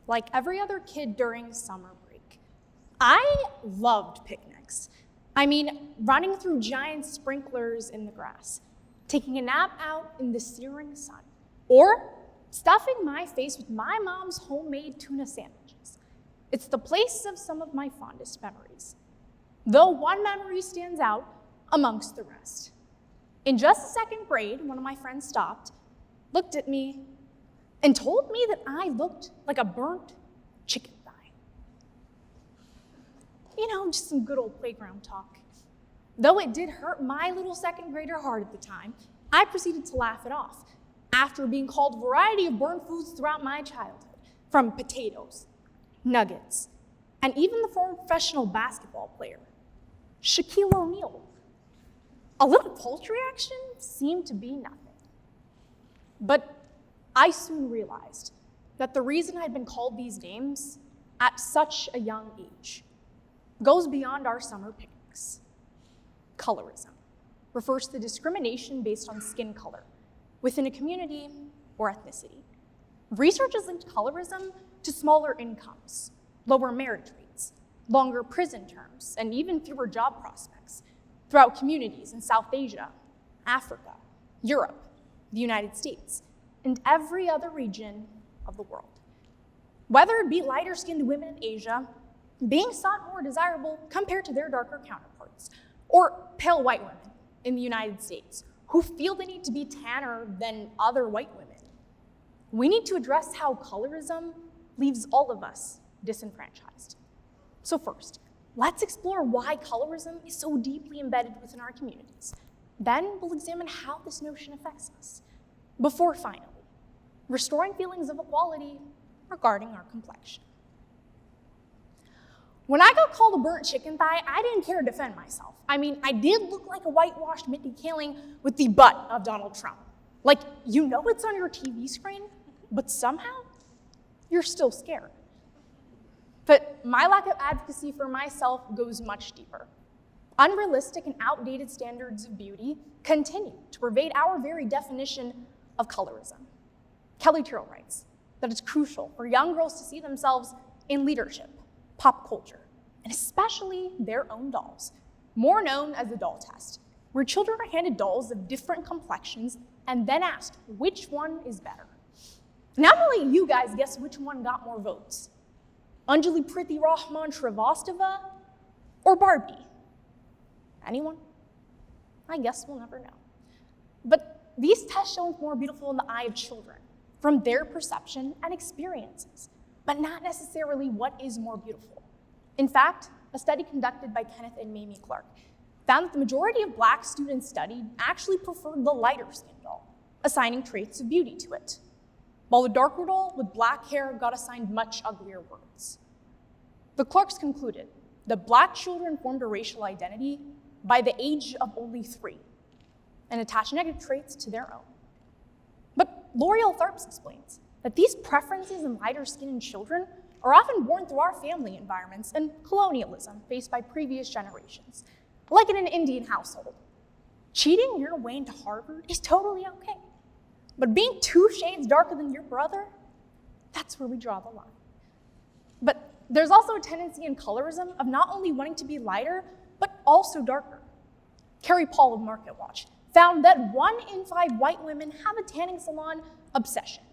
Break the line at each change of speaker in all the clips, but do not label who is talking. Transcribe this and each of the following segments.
like every other kid during summer break. I loved picnics. I mean, running through giant sprinklers in the grass, taking a nap out in the searing sun, or stuffing my face with my mom's homemade tuna sandwiches. It's the place of some of my fondest memories, though one memory stands out amongst the rest. In just second grade, one of my friends stopped, looked at me, and told me that I looked like a burnt chicken thigh. You know, just some good old playground talk. Though it did hurt my little second grader heart at the time, I proceeded to laugh it off after being called a variety of burnt foods throughout my childhood, from potatoes, nuggets, and even the former professional basketball player, Shaquille O'Neal. A little poultry action seemed to be nothing. But I soon realized that the reason I'd been called these names at such a young age goes beyond our summer picnics. Colorism refers to the discrimination based on skin color within a community or ethnicity. Research has linked colorism to smaller incomes, lower marriage rates, longer prison terms, and even fewer job prospects throughout communities in South Asia, Africa, Europe, the United States, and every other region of the world. Whether it be lighter-skinned women in Asia being thought more desirable compared to their darker counterparts, or pale white women in the United States who feel they need to be tanner than other white women. We need to address how colorism leaves all of us disenfranchised. So first, let's explore why colorism is so deeply embedded within our communities. Then we'll examine how this notion affects us, before finally restoring feelings of equality regarding our complexion. When I got called a burnt chicken thigh, I didn't care to defend myself. I mean, I did look like a whitewashed Mindy Kaling with the butt of Donald Trump. Like, you know it's on your TV screen, but somehow you're still scared. But my lack of advocacy for myself goes much deeper. Unrealistic and outdated standards of beauty continue to pervade our very definition of colorism. Kelly Tyrrell writes that it's crucial for young girls to see themselves in leadership, pop culture, and especially their own dolls, more known as the doll test, where children are handed dolls of different complexions and then asked which one is better. Now I'm gonna let you guys guess which one got more votes. Anjali Priti Rahman Shrivastava or Barbie? Anyone? I guess we'll never know. But these tests show what's more beautiful in the eye of children, from their perception and experiences, but not necessarily what is more beautiful. In fact, a study conducted by Kenneth and Mamie Clark found that the majority of Black students studied actually preferred the lighter skin doll, assigning traits of beauty to it, while the darker doll with black hair got assigned much uglier words. The Clarks concluded that Black children formed a racial identity by the age of only 3 and attached negative traits to their own. But L'Oreal Tharps explains that these preferences in lighter skin in children are often born through our family environments and colonialism faced by previous generations, like in an Indian household. Cheating your way into Harvard is totally okay, but being 2 shades darker than your brother, that's where we draw the line. But there's also a tendency in colorism of not only wanting to be lighter, but also darker. Carrie Paul of Market Watch found that 1 in 5 white women have a tanning salon obsession.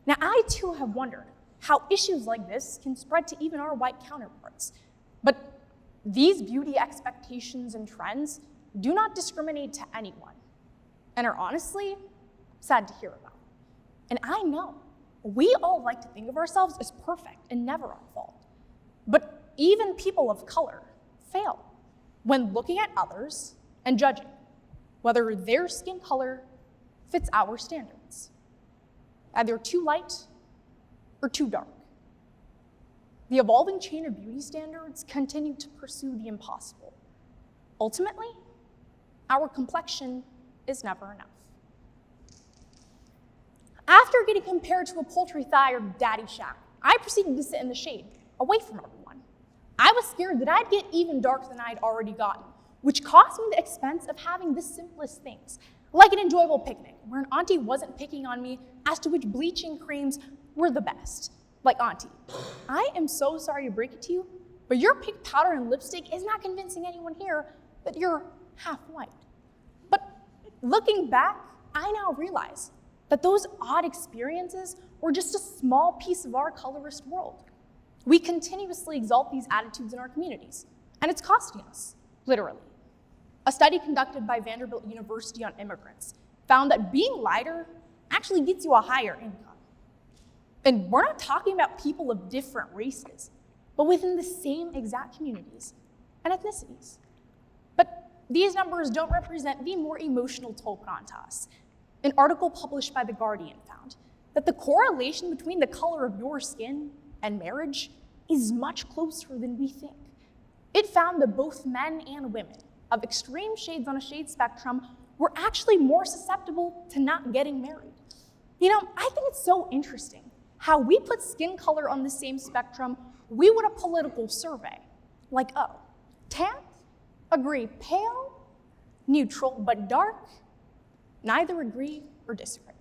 Now, I too have wondered how issues like this can spread to even our white counterparts. But these beauty expectations and trends do not discriminate to anyone, and are honestly sad to hear about. And I know we all like to think of ourselves as perfect and never on fault. But even people of color fail when looking at others and judging whether their skin color fits our standards, either too light or too dark. The evolving chain of beauty standards continue to pursue the impossible. Ultimately, our complexion is never enough. After getting compared to a poultry thigh or daddy shack, I proceeded to sit in the shade, away from everyone. I was scared that I'd get even darker than I'd already gotten, which cost me the expense of having the simplest things, like an enjoyable picnic, where an auntie wasn't picking on me as to which bleaching creams were the best. Like, Auntie, I am so sorry to break it to you, but your pink powder and lipstick is not convincing anyone here that you're half white. But looking back, I now realize that those odd experiences were just a small piece of our colorist world. We continuously exalt these attitudes in our communities, and it's costing us, literally. A study conducted by Vanderbilt University on immigrants found that being lighter actually gets you a higher income. And we're not talking about people of different races, but within the same exact communities and ethnicities. But these numbers don't represent the more emotional toll put onto us. An article published by The Guardian found that the correlation between the color of your skin and marriage is much closer than we think. It found that both men and women of extreme shades on a shade spectrum were actually more susceptible to not getting married. You know, I think it's so interesting how we put skin color on the same spectrum we would a political survey. Like, oh, tan, agree, pale, neutral but dark, neither agree or disagree.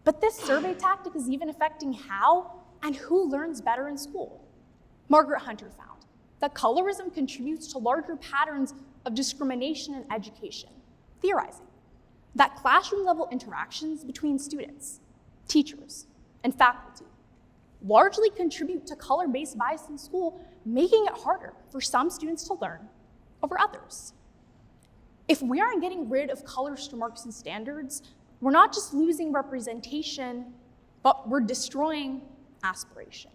But this survey tactic is even affecting how and who learns better in school. Margaret Hunter found that colorism contributes to larger patterns of discrimination in education, theorizing that classroom-level interactions between students, teachers, and faculty largely contribute to color-based bias in school, making it harder for some students to learn over others. If we aren't getting rid of colorist remarks and standards, we're not just losing representation, but we're destroying aspiration.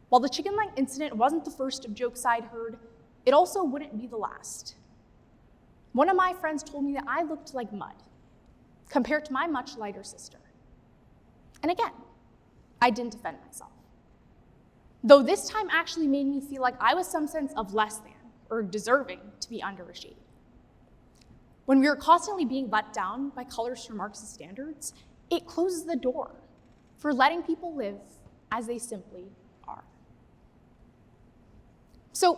While the chicken leg incident wasn't the first of jokes I'd heard, it also wouldn't be the last. One of my friends told me that I looked like mud compared to my much lighter sister. And again, I didn't defend myself. Though this time actually made me feel like I was some sense of less than or deserving to be under a shade. When we are constantly being let down by colorist remarks and standards, it closes the door for letting people live as they simply are. So,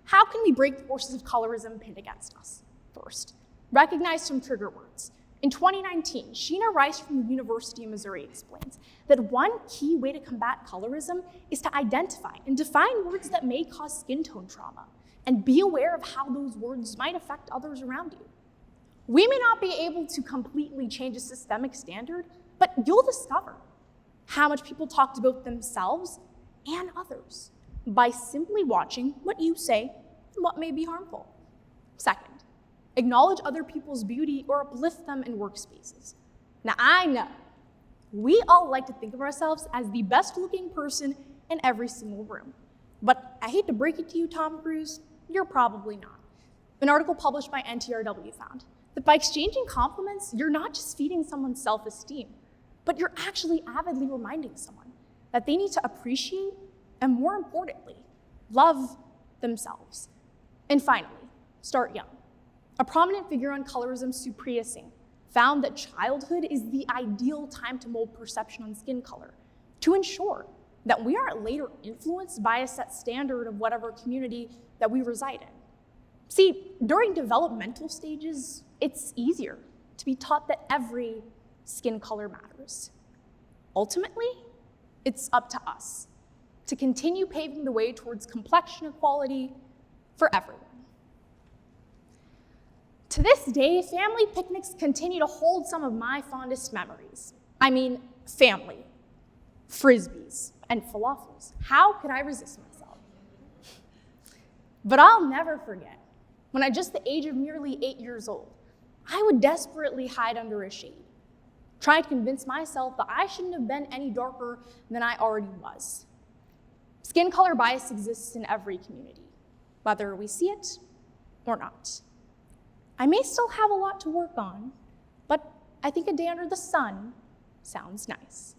how can we break the forces of colorism pinned against us? First, recognize some trigger words. In 2019, Sheena Rice from the University of Missouri explains that one key way to combat colorism is to identify and define words that may cause skin tone trauma, and be aware of how those words might affect others around you. We may not be able to completely change a systemic standard, but you'll discover how much people talked about themselves and others by simply watching what you say and what may be harmful. Second, acknowledge other people's beauty or uplift them in workspaces. Now, I know we all like to think of ourselves as the best looking person in every single room, but I hate to break it to you, Tom Cruise, you're probably not. An article published by NTRW found that by exchanging compliments, you're not just feeding someone's self-esteem, but you're actually avidly reminding someone that they need to appreciate and, more importantly, love themselves. And finally, start young. A prominent figure on colorism, Supriya Singh, found that childhood is the ideal time to mold perception on skin color to ensure that we aren't later influenced by a set standard of whatever community that we reside in. See, during developmental stages, it's easier to be taught that every skin color matters. Ultimately, it's up to us to continue paving the way towards complexion equality for everyone. To this day, family picnics continue to hold some of my fondest memories. I mean, family, frisbees, and falafels. How could I resist myself? But I'll never forget when at just the age of merely 8 years old, I would desperately hide under a shade, trying to convince myself that I shouldn't have been any darker than I already was. Skin color bias exists in every community, whether we see it or not. I may still have a lot to work on, but I think a day under the sun sounds nice.